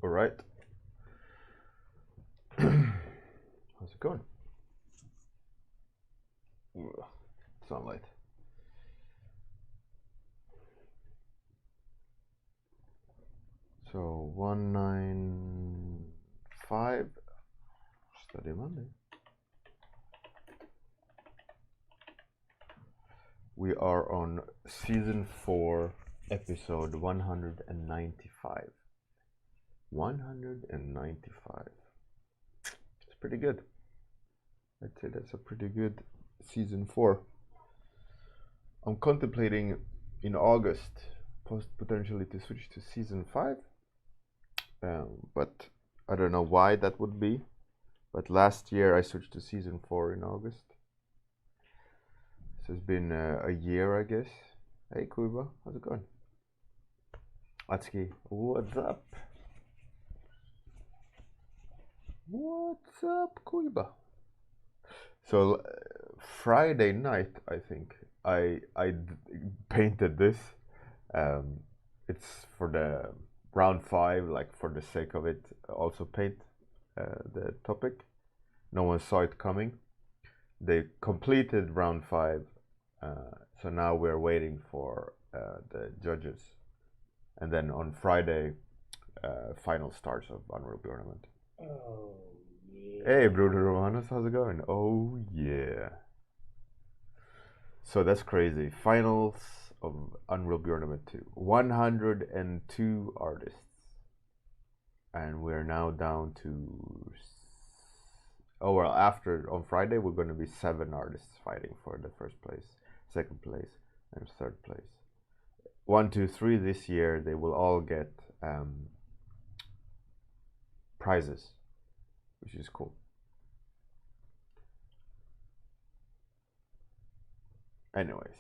All right. How's it going? Sunlight. So 195 study Monday. We are on season 4, episode 195. 195. It's pretty good. I'd say that's a pretty good season 4. I'm contemplating in August potentially to switch to season 5, but I don't know why that would be. But last year I switched to season 4 in August. So it's been a year, I guess. Hey Kuiba, how's it going? Atsuki, what's up? What's up, Kuiba? So Friday night, I think I painted this. It's for the round 5, like for the sake of it. Also paint the topic. No one saw it coming. They completed round 5, so now we're waiting for the judges, and then on Friday, final starts of Unreal Tournament. Oh yeah. Hey, Bruder Romanos, how's it going? Oh yeah. So that's crazy. Finals of Unreal Tournament 2. 102 artists. And we're now down to... Oh, well, after, on Friday, we're going to be 7 artists fighting for the first place, second place, and third place. 1, 2, 3 this year, they will all get prizes, which is cool. Anyways,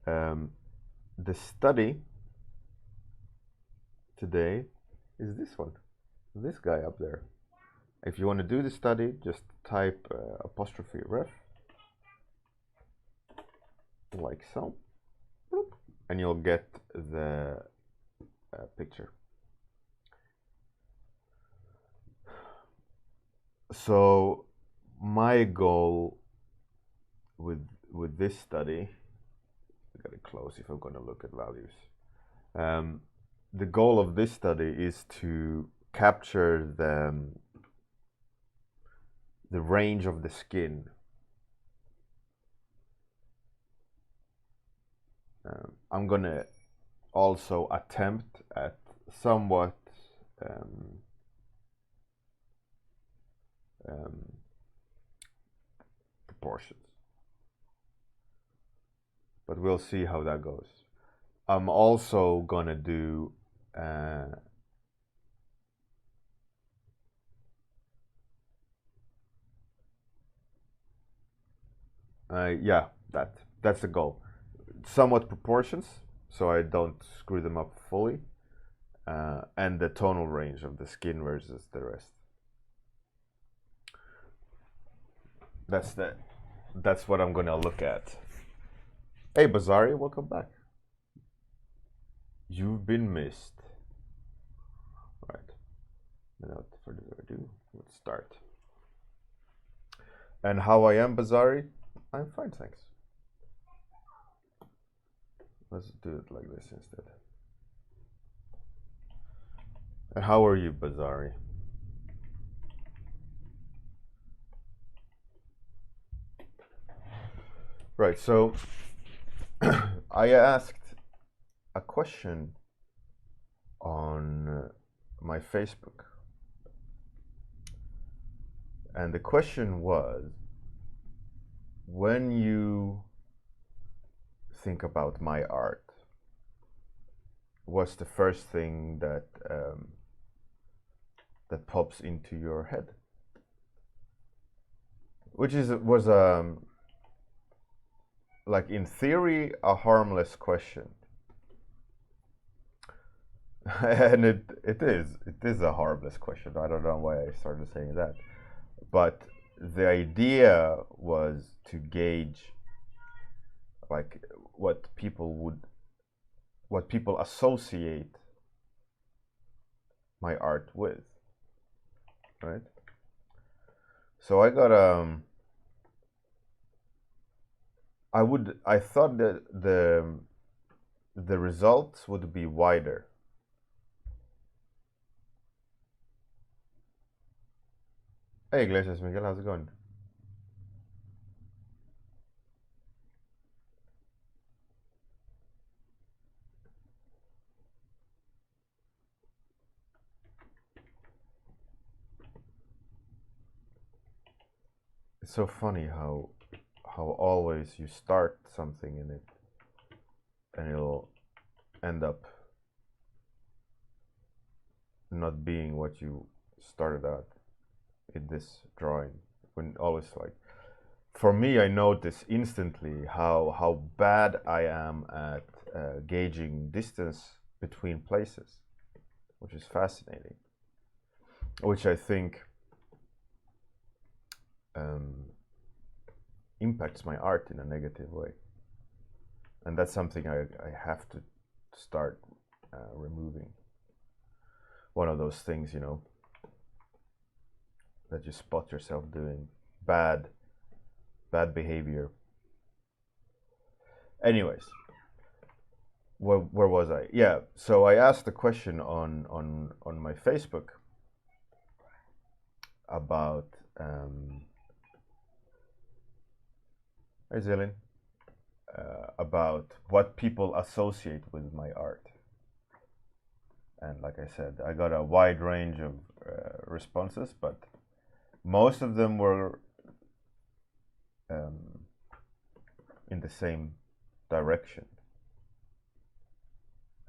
the study today is this one, this guy up there. If you want to do the study, just type apostrophe ref, like so, and you'll get the picture. So my goal with this study, I got it close if I'm going to look at values. The goal of this study is to capture the range of the skin. I'm gonna also attempt at somewhat proportions, but we'll see how that goes. I'm also gonna do yeah, that's the goal. Somewhat proportions, so I don't screw them up fully, and the tonal range of the skin versus the rest. That's what I'm gonna look at. Hey Bazari, welcome back. You've been missed. Right. Without further ado, let's start. And how I am, Bazari? I'm fine, thanks. Let's do it like this instead. And how are you, Bazari? Right, so I asked a question on my Facebook. And the question was, when you think about my art, what's the first thing that that pops into your head? Which was like in theory a harmless question. And it is a harmless question. I don't know why I started saying that, but the idea was to gauge like what people associate my art with, right? So I got I thought that the results would be wider. Hey Iglesias Miguel, how's it going? It's so funny how always you start something in it and it'll end up not being what you started out in this drawing. When always like, for me, I notice instantly how bad I am at gauging distance between places, which is fascinating, which I think impacts my art in a negative way, and that's something I have to start removing. One of those things, you know, that you spot yourself doing bad behavior. Anyways, where was I? Yeah, so I asked a question on my Facebook about hi Zilin, about what people associate with my art. And like I said, I got a wide range of responses, but most of them were in the same direction.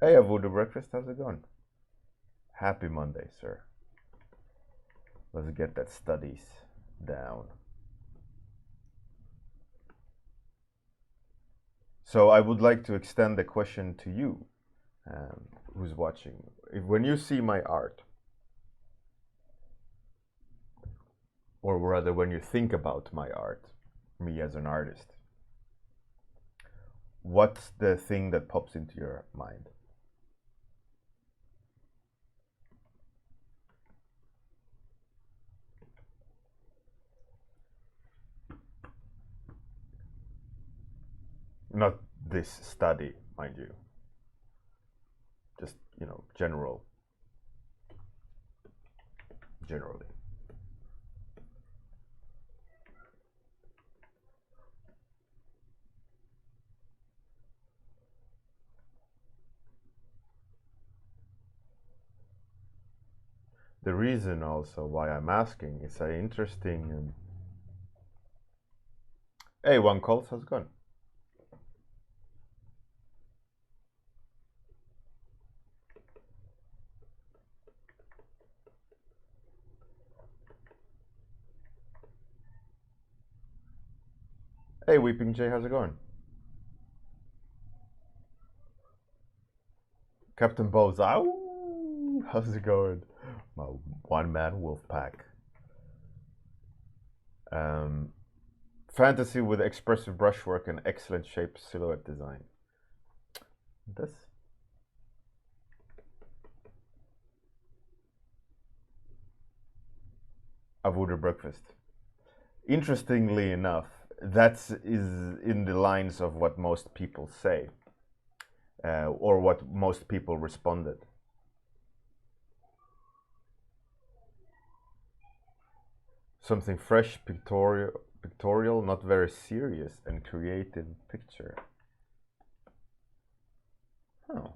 Hey, Avoodoo Breakfast, how's it going? Happy Monday, sir. Let's get that studies down. So I would like to extend the question to you, who's watching. When you see my art, or rather when you think about my art, me as an artist, what's the thing that pops into your mind? Not this study, mind you. Just, you know, generally. The reason also why I'm asking is an interesting. Hey, one calls, how's it going? Hey, Weeping Jay, how's it going? Captain Bows, ow! How's it going? My one-man wolf pack. Fantasy with expressive brushwork and excellent shape silhouette design. This? Avoodoo Breakfast. Interestingly enough, that is in the lines of what most people say, or what most people responded. Something fresh, pictorial, not very serious, and creative picture. Oh.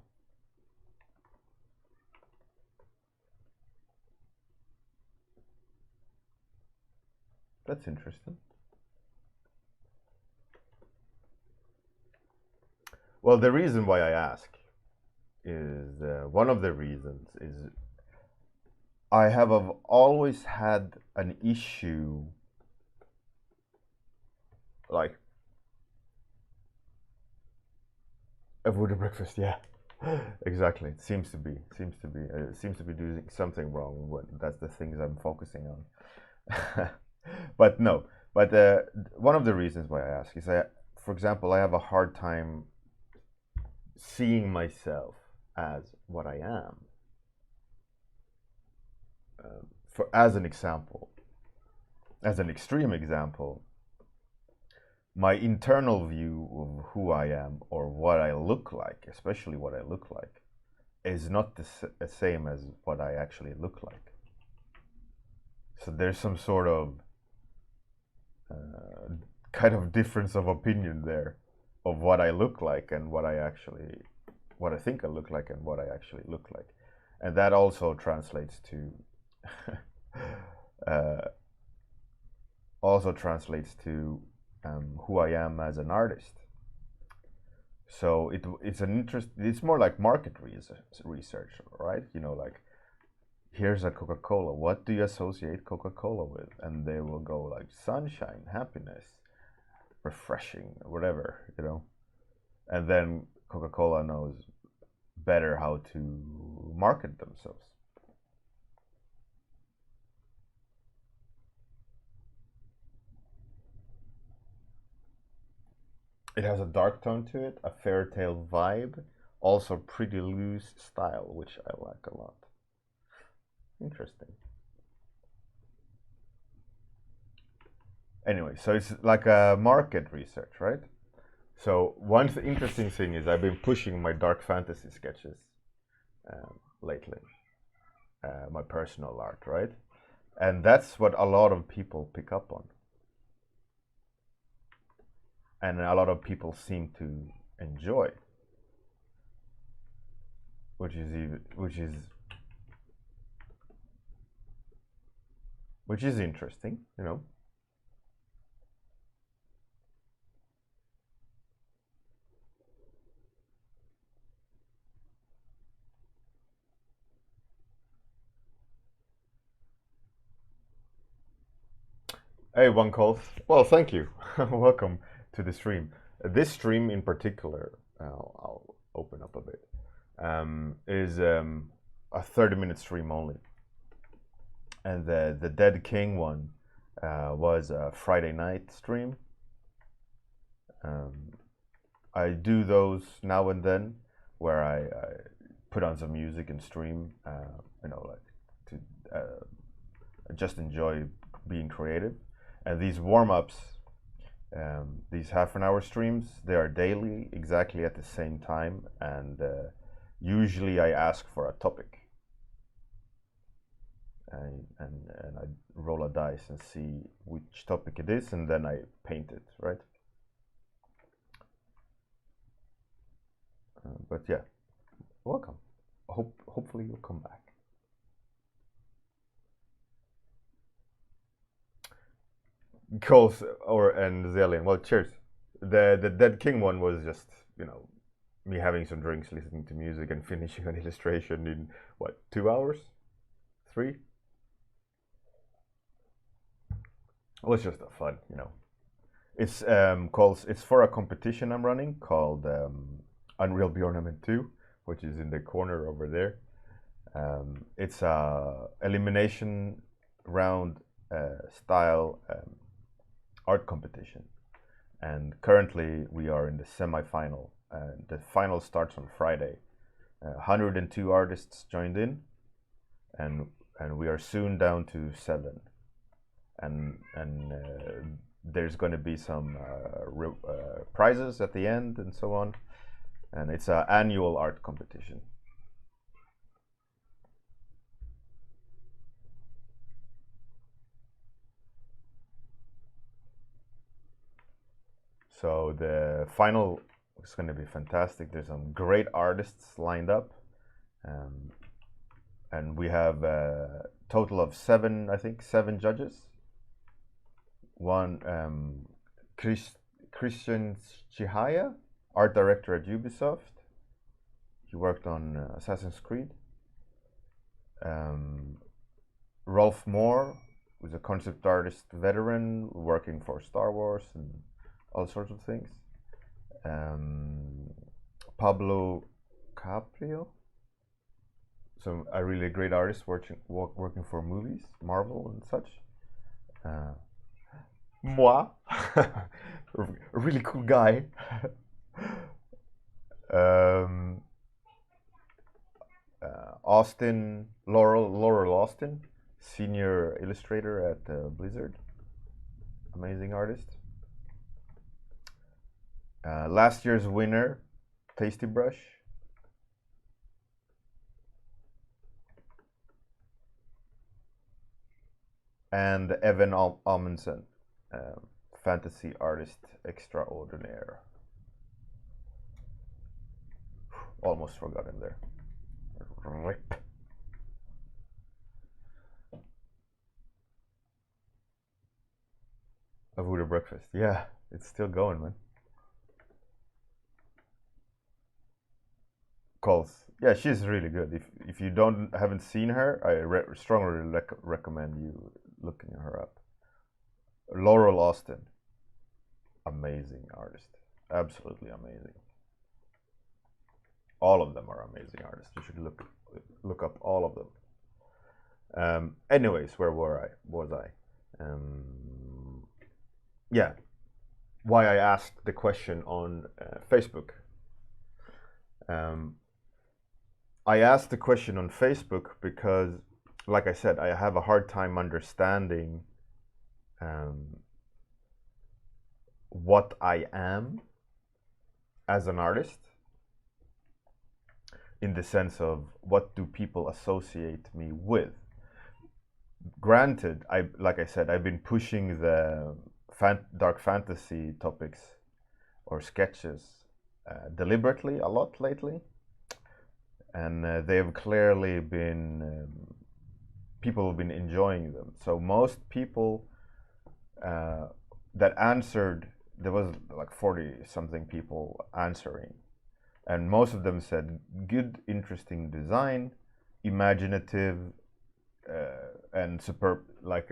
That's interesting. Well, the reason why I ask is one of the reasons is I have always had an issue, like avoid breakfast. Yeah, exactly. It seems to be doing something wrong when that's the things I'm focusing on. But no, but one of the reasons why I ask is that, for example, I have a hard time seeing myself as what I am. as an example, as an extreme example, my internal view of who I am or what I look like, especially what I look like, is not the same as what I actually look like. So there's some sort of kind of difference of opinion there of what I look like and what I think I look like and what I actually look like. And that also translates to who I am as an artist. So it's more like market research, right? You know, like, here's a Coca-Cola. What do you associate Coca-Cola with? And they will go like sunshine, happiness, refreshing, whatever, you know. And then Coca-Cola knows better how to market themselves. It has a dark tone to it, a fairy tale vibe, also pretty loose style, which I like a lot. Interesting. Anyway, so it's like a market research, right? So one interesting thing is I've been pushing my dark fantasy sketches lately, my personal art, right? And that's what a lot of people pick up on. And a lot of people seem to enjoy, which is interesting, you know. Hey, one calls. Well, thank you. Welcome to the stream. This stream in particular, I'll open up a bit, is a 30-minute stream only. And the Dead King one was a Friday night stream. I do those now and then where I put on some music and stream, you know, like to just enjoy being creative. And these warm-ups, these half-an-hour streams, they are daily, exactly at the same time, and usually I ask for a topic. And I roll a dice and see which topic it is, and then I paint it, right? But yeah, welcome. Hopefully you'll come back. Coles and Zelian. Well, cheers. The Dead King one was just, you know, me having some drinks, listening to music, and finishing an illustration in what, 2 hours, 3. It was just a fun, you know. It's it's for a competition I'm running called Unreal Bjorn 2, which is in the corner over there. It's a elimination round style art competition, and currently we are in the semi-final. The final starts on Friday. 102 artists joined in, and we are soon down to 7. And there's going to be some prizes at the end and so on. And it's an annual art competition. So the final is going to be fantastic. There's some great artists lined up. And we have a total of 7, I think, 7 judges. One, Christian Chihaya, art director at Ubisoft. He worked on Assassin's Creed. Rolf Moore, who's a concept artist veteran working for Star Wars and all sorts of things. Pablo Caprio, some a really great artist working for movies, Marvel and such. Moi, a really cool guy. Austin, Laurel Austin, senior illustrator at Blizzard. Amazing artist. Last year's winner, Tasty Brush. And Evan Amundsen, fantasy artist extraordinaire. Almost forgot him there. Rip. A Voodoo Breakfast. Yeah, it's still going, man. Calls. Yeah, she's really good. If you haven't seen her, I strongly recommend you looking her up. Laurel Austin, amazing artist, absolutely amazing. All of them are amazing artists. You should look up all of them. Anyways, where was I? Yeah, why I asked the question on Facebook. I asked the question on Facebook because, like I said, I have a hard time understanding what I am as an artist, in the sense of what do people associate me with. Granted, like I said, I've been pushing the dark fantasy topics or sketches deliberately a lot lately, and they've clearly been people have been enjoying them. So most people that answered, there was like 40 something people answering, and most of them said good, interesting design, imaginative, and superb, like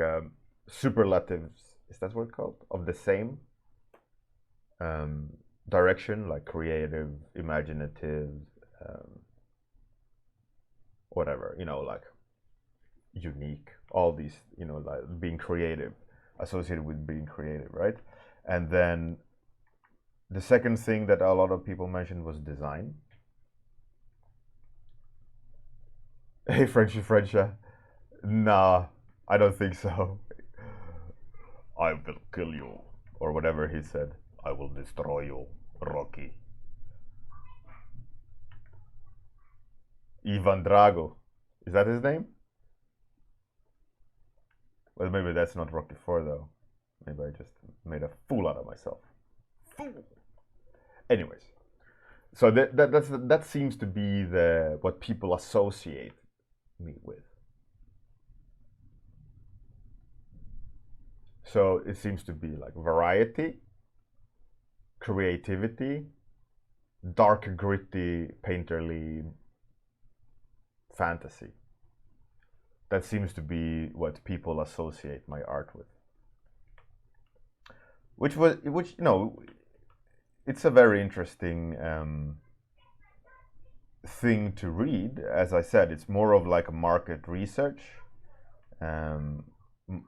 superlatives, is that what it's called, of the same direction, like creative, imaginative, whatever, like unique, all these, like being creative, associated with being creative, right? And then the second thing that a lot of people mentioned was design. Hey, Frenchy. Nah, I don't think so. I will kill you, or whatever he said. I will destroy you, Rocky. Ivan Drago, is that his name? Well, maybe that's not Rocky 4 though. Maybe I just made a fool out of myself. Fool. Anyways, so that seems to be what people associate me with. So it seems to be like variety, creativity, dark, gritty, painterly fantasy. That seems to be what people associate my art with. Which it's a very interesting thing to read. As I said, it's more of like a market research,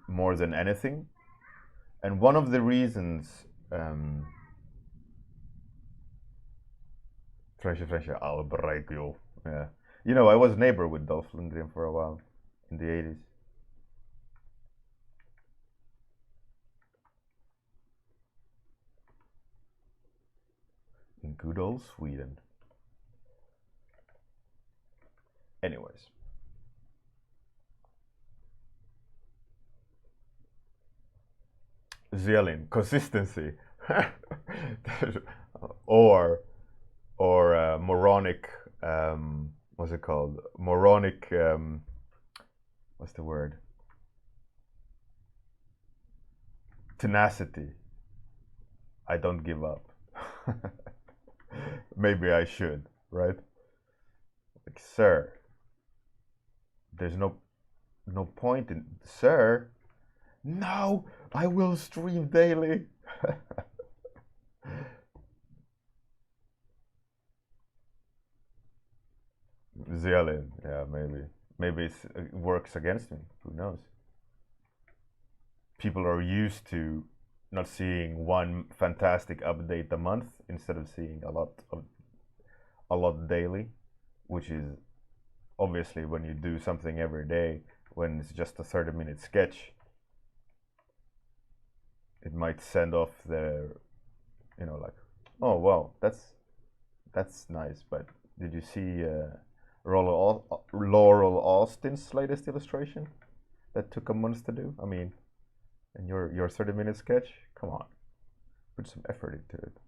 more than anything. And one of the reasons, Frenchy, I'll break you. Yeah, I was neighbor with Dolph Lundgren for a while in the 80s. In good old Sweden. Anyways. Zelin, consistency. or moronic, what's it called? Moronic, what's the word? Tenacity. I don't give up. Maybe I should, right? Like, sir, there's no point in, sir. No, I will stream daily. Zelin, yeah, maybe it works against me. Who knows? People are used to not seeing one fantastic update a month instead of seeing a lot daily, which is obviously when you do something every day, when it's just a 30-minute sketch, it might send off the, like, oh well, that's nice, but did you see Laurel Austin's latest illustration that took a month to do? I mean, and your 30-minute sketch, come on, put some effort into it.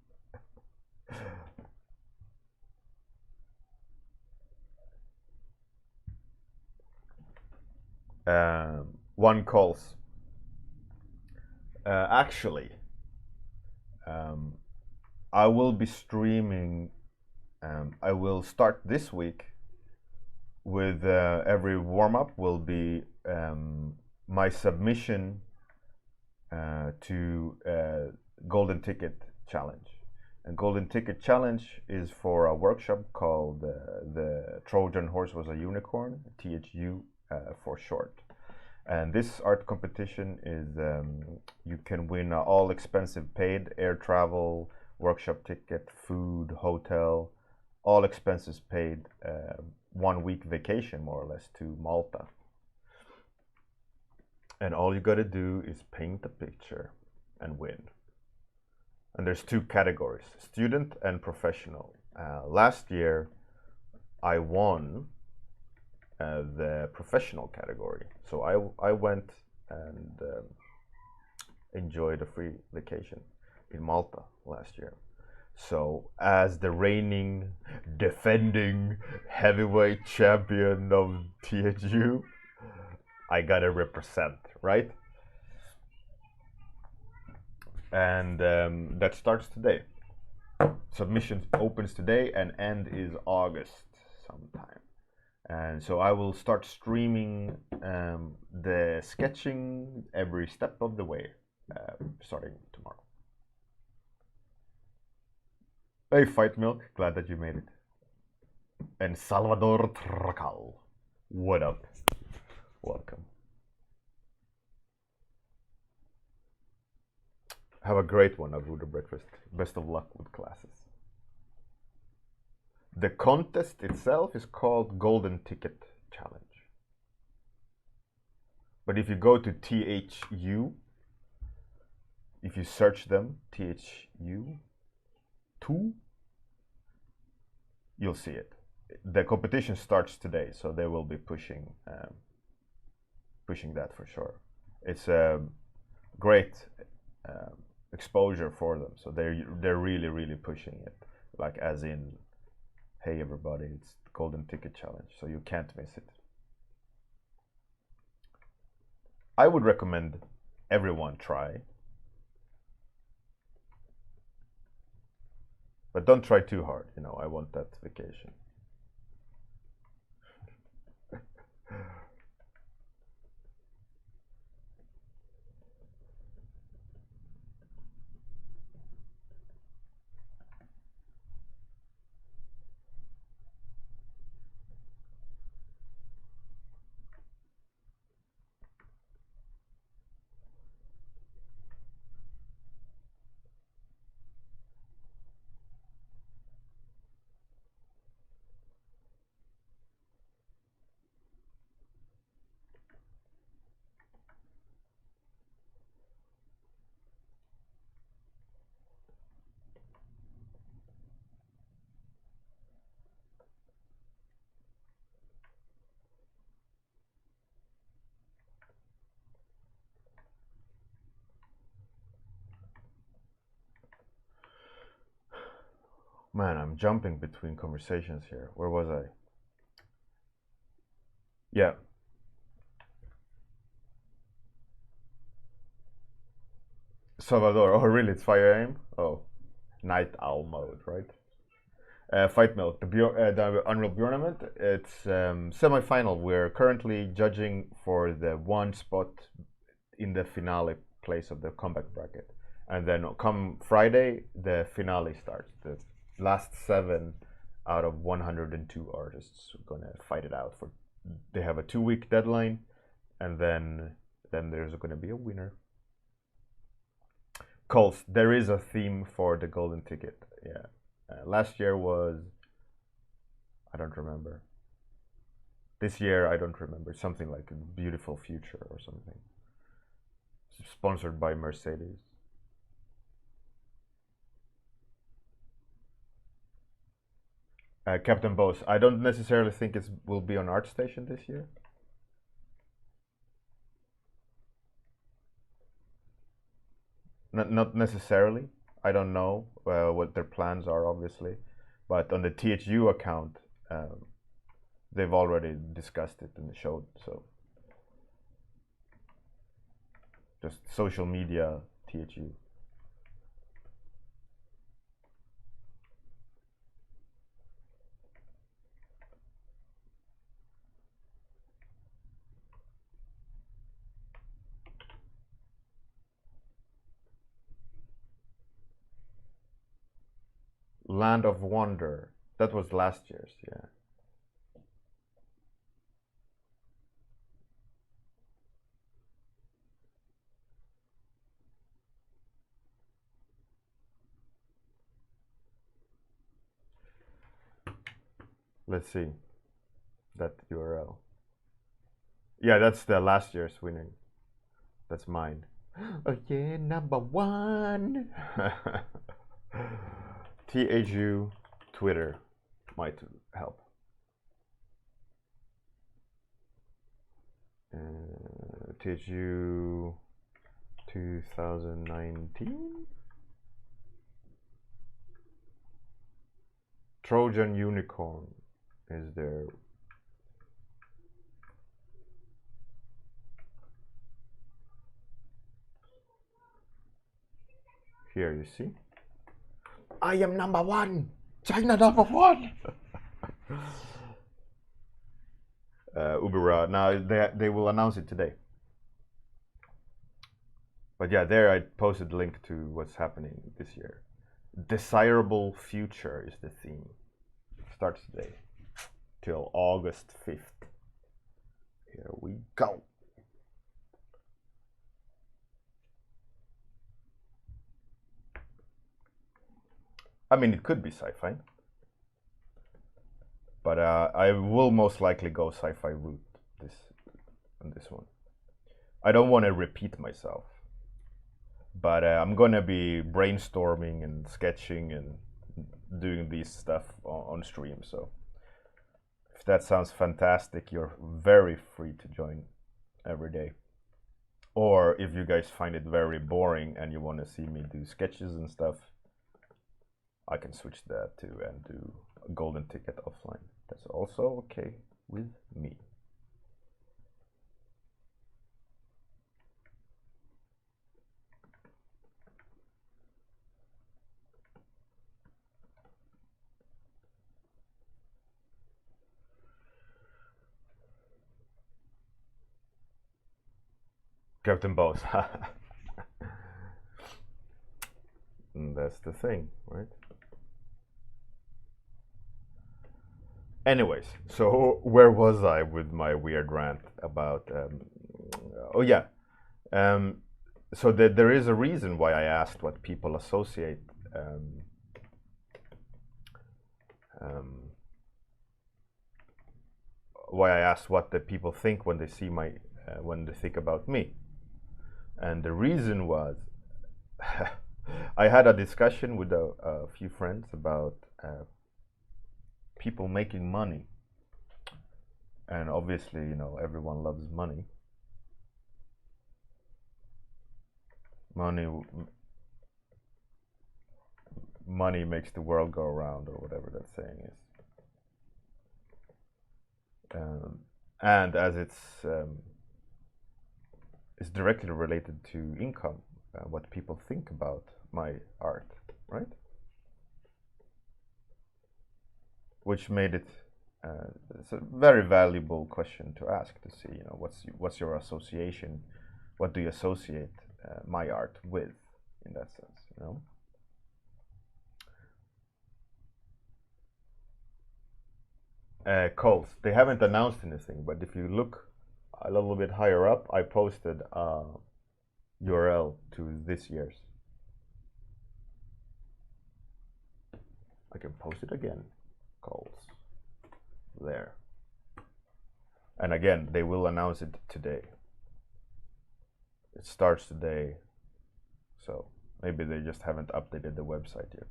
One calls. Actually, I will be streaming. I will start this week with every warm-up will be my submission to Golden Ticket Challenge. And Golden Ticket Challenge is for a workshop called The Trojan Horse Was a Unicorn, THU for short. And this art competition is you can win all expensive paid air travel, workshop ticket, food, hotel, all expenses paid, 1 week vacation more or less to Malta. And all you gotta do is paint a picture and win. And there's 2 categories, student and professional. Last year I won the professional category. So I went and enjoyed a free vacation in Malta last year. So as the reigning, defending heavyweight champion of THU, I gotta represent, right? And that starts today. Submission opens today and end is August sometime. And so I will start streaming the sketching every step of the way, starting tomorrow. Hey, Fight Milk, glad that you made it. And Salvador Tracal, what up? Welcome. Have a great one, Avuda Breakfast. Best of luck with classes. The contest itself is called Golden Ticket Challenge. But if you go to THU, if you search them, THU 2, you'll see it. The competition starts today, so they will be pushing that for sure. It's a great exposure for them, so they're really pushing it, like as in, hey everybody, it's the Golden Ticket Challenge, so you can't miss it. I would recommend everyone try, but don't try too hard. I want that vacation. Man, I'm jumping between conversations here. Where was I? Yeah. Salvador. Oh, really? It's fire aim? Oh, night owl mode, right? Fight Milk. The Unreal Bjorn. It's semi-final. We're currently judging for the 1 spot in the finale place of the comeback bracket. And then come Friday, the finale starts. The last 7 out of 102 artists are gonna fight it out. They have a 2-week deadline, and then there's gonna be a winner. Coles, there is a theme for the Golden Ticket. Yeah, last year was, I don't remember. This year, I don't remember. Something like a beautiful future or something. Sponsored by Mercedes. Captain Bose. I don't necessarily think it will be on ArtStation this year. Not necessarily. I don't know what their plans are, obviously, but on the THU account, they've already discussed it in the show. So just social media THU. Land of Wonder. That was last year's, yeah. Let's see that URL. Yeah, that's the last year's winning. That's mine. Oh yeah, number one. THU Twitter might help. THU 2019. Trojan Unicorn is there. Here you see. I am number one. China number one. Uber. Now they will announce it today. But yeah, there I posted a link to what's happening this year. Desirable Future is the theme. Starts today till August 5th. Here we go. I mean, it could be sci-fi, but I will most likely go sci-fi route on this one. I don't want to repeat myself, but I'm gonna be brainstorming and sketching and doing this stuff on stream. So if that sounds fantastic, you're very free to join every day. Or if you guys find it very boring and you want to see me do sketches and stuff, I can switch that too and do a golden ticket offline. That's also okay with me. Captain Boss. That's the thing, right? Anyways, so where was I with my weird rant about? Oh yeah, so there is a reason why I asked what people associate. Why I asked what the people think when they see when they think about me, and the reason was I had a discussion with a few friends about people making money, and obviously, you know, everyone loves money. Money makes the world go around, or whatever that saying is. And as it's directly related to income, what people think about my art, right? Which made it it's a very valuable question to ask, to see, you know, what's your association? What do you associate my art with, in that sense, you know? Calls. They haven't announced anything, but if you look a little bit higher up, I posted a URL to this year's. I can post it again. Calls. There. And again, they will announce it today. It starts today, so maybe they just haven't updated the website yet.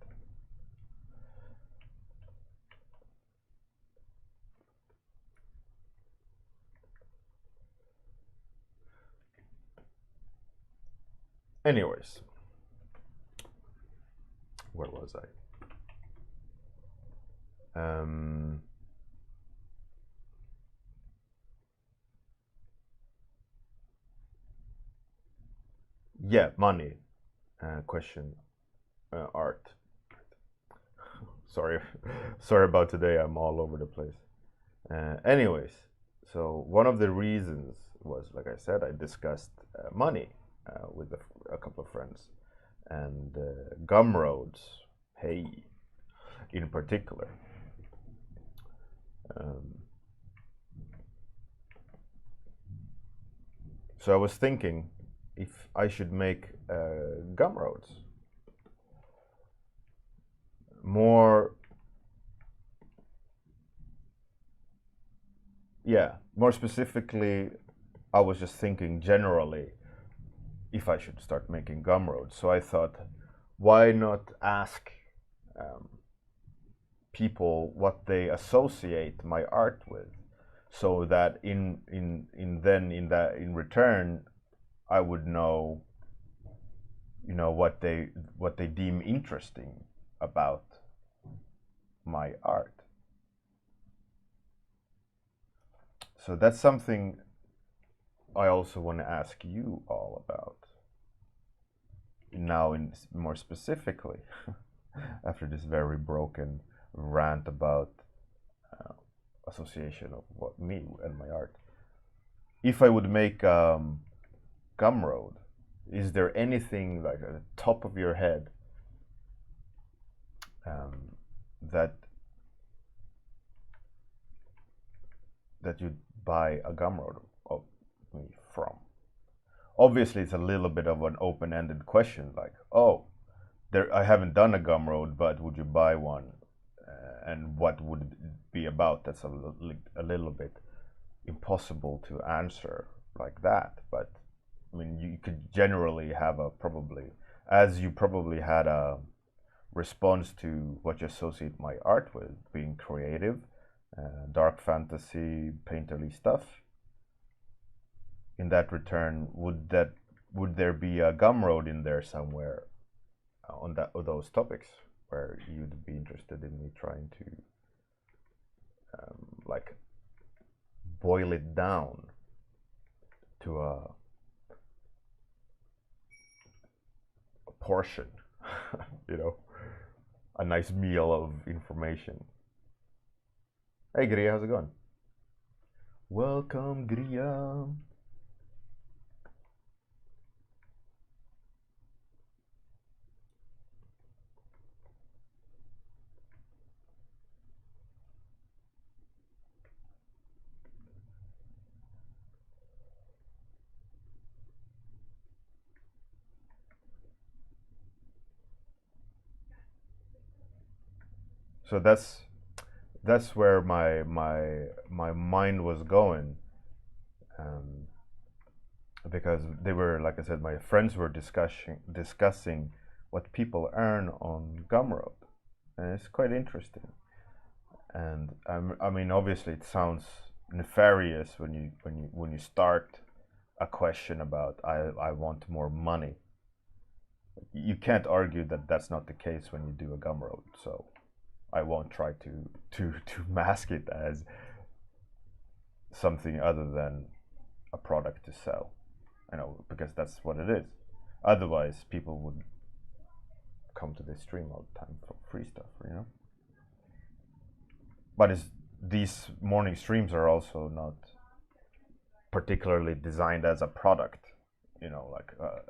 Anyways, where was I? Yeah, money. Question. Art. Sorry, sorry about today. I'm all over the place. Anyways, so one of the reasons was, like I said, I discussed money with a couple of friends, and Gumroads, hey, in particular. So I was thinking if I should make Gumroads more, yeah, more specifically, I was just thinking generally if I should start making Gumroads. So I thought, why not ask people what they associate my art with, so that in return I would know, you know, what they deem interesting about my art. So that's something I also want to ask you all about now, in more specifically, after this very broken rant about association of what me and my art. If I would make Gumroad, is there anything like at the top of your head that you'd buy a Gumroad of me from? Obviously, it's a little bit of an open-ended question, like, oh, I haven't done a Gumroad, but would you buy one? And what would it be about? That's a little bit impossible to answer like that. But I mean, you could generally have as you probably had a response to what you associate my art with, being creative, dark fantasy, painterly stuff. In that return, would there be a Gumroad in there somewhere on those topics where you'd be interested in me trying to like boil it down to a portion, you know, a nice meal of information. Hey Gria, how's it going? Welcome, Gria. So that's where my mind was going, because they were, like I said, my friends were discussing what people earn on Gumroad, and it's quite interesting. And I mean, obviously, it sounds nefarious when you start a question about I want more money. You can't argue that that's not the case when you do a Gumroad. So I won't try to mask it as something other than a product to sell. I know, because that's what it is. Otherwise, people would come to this stream all the time for free stuff, you know. But these morning streams are also not particularly designed as a product, you know, like a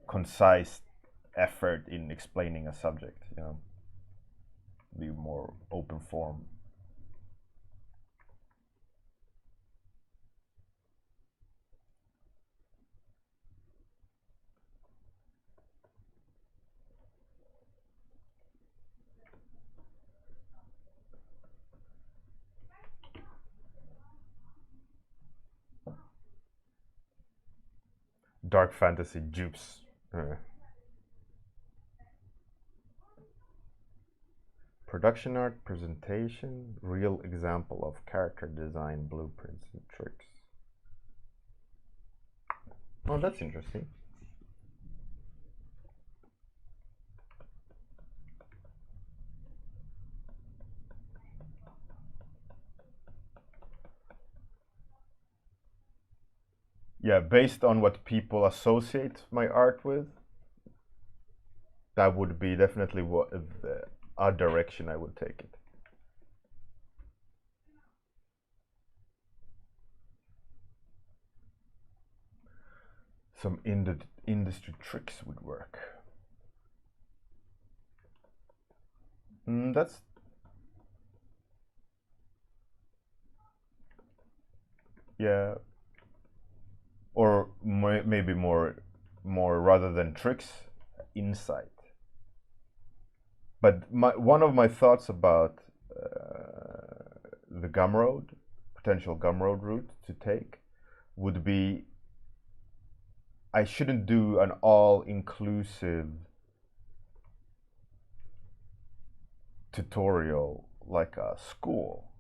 concise effort in explaining a subject, you know, be more open form. dark fantasy dupes. Production art, presentation, real example of character design, blueprints and tricks. Oh, that's interesting. Yeah, based on what people associate my art with, that would be definitely what a direction I would take it. Some industry tricks would work. That's yeah, or maybe more rather than tricks, insight. But one of my thoughts about the Gumroad, potential Gumroad route to take, would be I shouldn't do an all-inclusive tutorial like a school,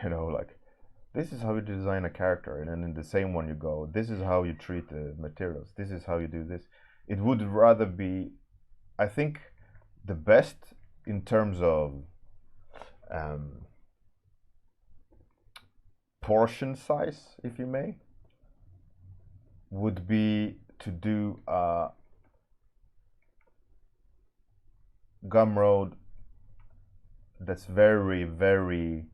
you know, like this is how you design a character, and then in the same one you go, this is how you treat the materials, this is how you do this. It would rather be, I think, the best in terms of portion size, if you may, would be to do a Gumroad that's very, very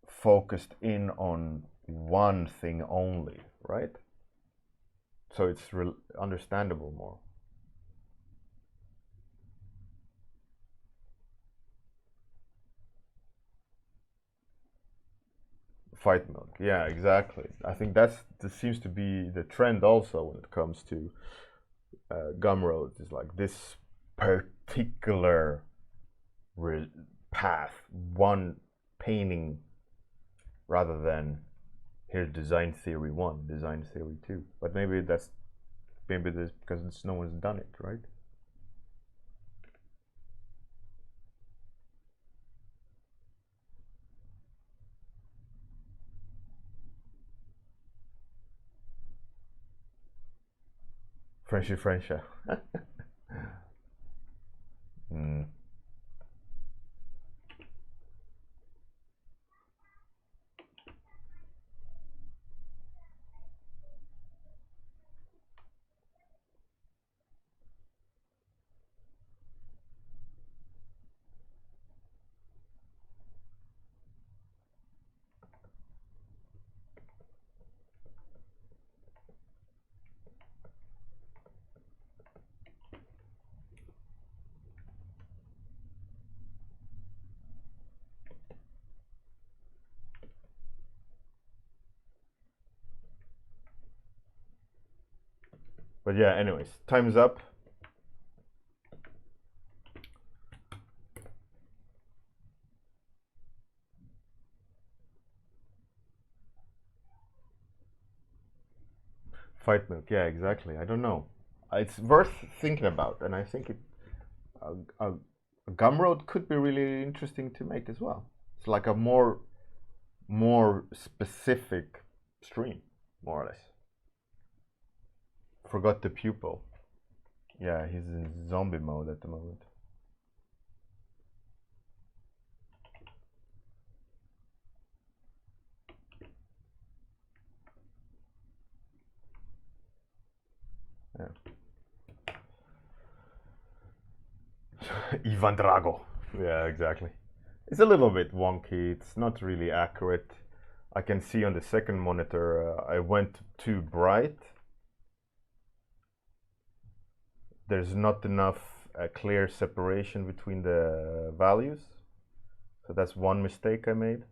focused in on one thing only, right? So it's understandable more. Fight milk, yeah, exactly. I think this seems to be the trend also when it comes to Gumroad. Is like this particular path, one painting, rather than here's design theory 1, design theory 2. But maybe this because no one's done it, right? Frenchy. But yeah, anyways, time's up. Fight milk, yeah, exactly. I don't know. It's worth thinking about, and I think a Gumroad could be really interesting to make as well. It's like a more specific stream, more or less. Forgot the pupil. Yeah, he's in zombie mode at the moment. Yeah. Ivan Drago. Yeah, exactly. It's a little bit wonky. It's not really accurate. I can see on the second monitor I went too bright. There's not enough clear separation between the values. So that's one mistake I made.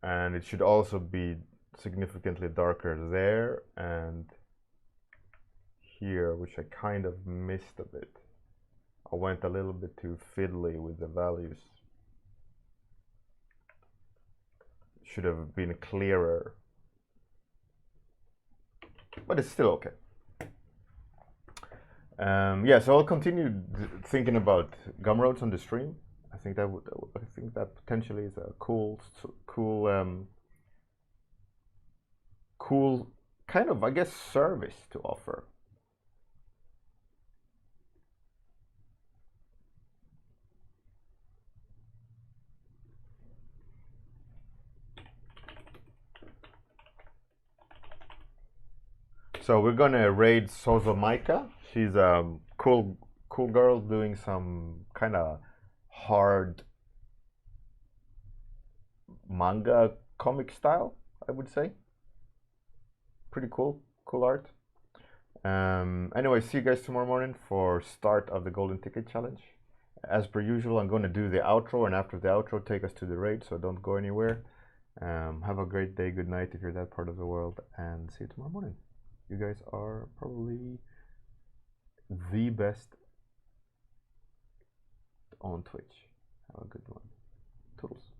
And it should also be significantly darker there and here, which I kind of missed a bit. I went a little bit too fiddly with the values. should have been clearer, but it's still okay. Yeah, so I'll continue thinking about Gumroads on the stream. I think that potentially is a cool kind of, I guess, service to offer. So we're gonna raid Sozomaika. She's a cool girl doing some kind of hard manga comic style, I would say. Pretty cool art. Anyway, see you guys tomorrow morning for start of the Golden Ticket Challenge. As per usual, I'm going to do the outro, and after the outro, take us to the raid, so don't go anywhere. Have a great day, good night if you're that part of the world, and see you tomorrow morning. You guys are probably the best on Twitch. Have a good one. Toodles.